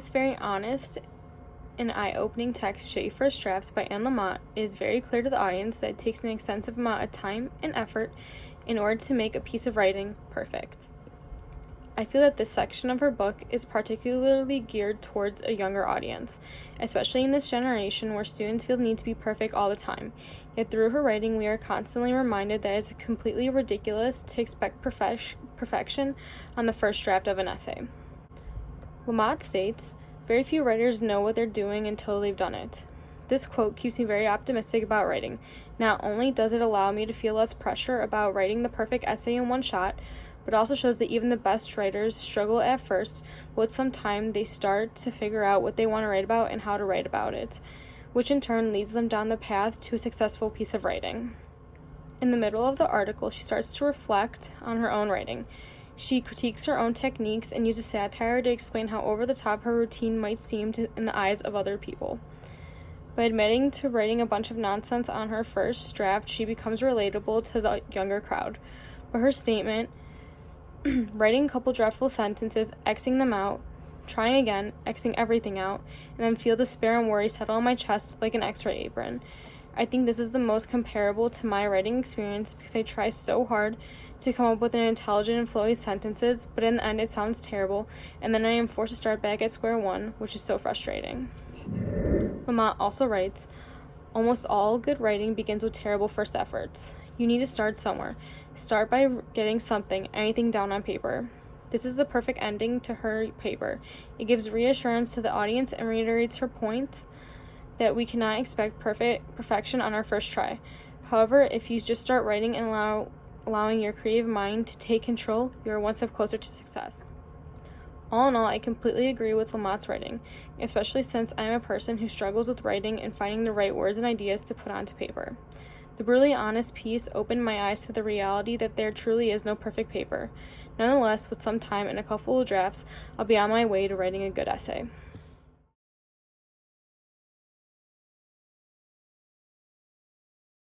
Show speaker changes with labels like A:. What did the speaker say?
A: this very honest and eye-opening text, Shitty First Drafts by Lamott, it is very clear to the audience that it takes an extensive amount of time and effort in order to make a piece of writing perfect. I feel that this section of her book is particularly geared towards a younger audience, especially in this generation where students feel the need to be perfect all the time. Yet through her writing, we are constantly reminded that it is completely ridiculous to expect perfection on the first draft of an essay. Lamott states, "Very few writers know what they're doing until they've done it." This quote keeps me very optimistic about writing. Not only does it allow me to feel less pressure about writing the perfect essay in one shot, but also shows that even the best writers struggle at first, but with some time they start to figure out what they want to write about and how to write about it, which in turn leads them down the path to a successful piece of writing. In the middle of the article, she starts to reflect on her own writing. She critiques her own techniques and uses satire to explain how over the top her routine might seem in the eyes of other people. By admitting to writing a bunch of nonsense on her first draft, she becomes relatable to the younger crowd. But her statement, writing a couple dreadful sentences, Xing them out, trying again, Xing everything out, and then feel despair and worry settle on my chest like an X-ray apron. I think this is the most comparable to my writing experience because I try so hard to come up with an intelligent and flowy sentences, but in the end it sounds terrible, and then I am forced to start back at square one, which is so frustrating. Lamott also writes, "Almost all good writing begins with terrible first efforts. You need to start somewhere. Start by getting something, anything down on paper." This is the perfect ending to her paper. It gives reassurance to the audience and reiterates her point that we cannot expect perfection on our first try. However, if you just start writing and allowing your creative mind to take control, you are one step closer to success. All in all, I completely agree with Lamott's writing, especially since I am a person who struggles with writing and finding the right words and ideas to put onto paper. The brutally honest piece opened my eyes to the reality that there truly is no perfect paper. Nonetheless, with some time and a couple of drafts, I'll be on my way to writing a good essay.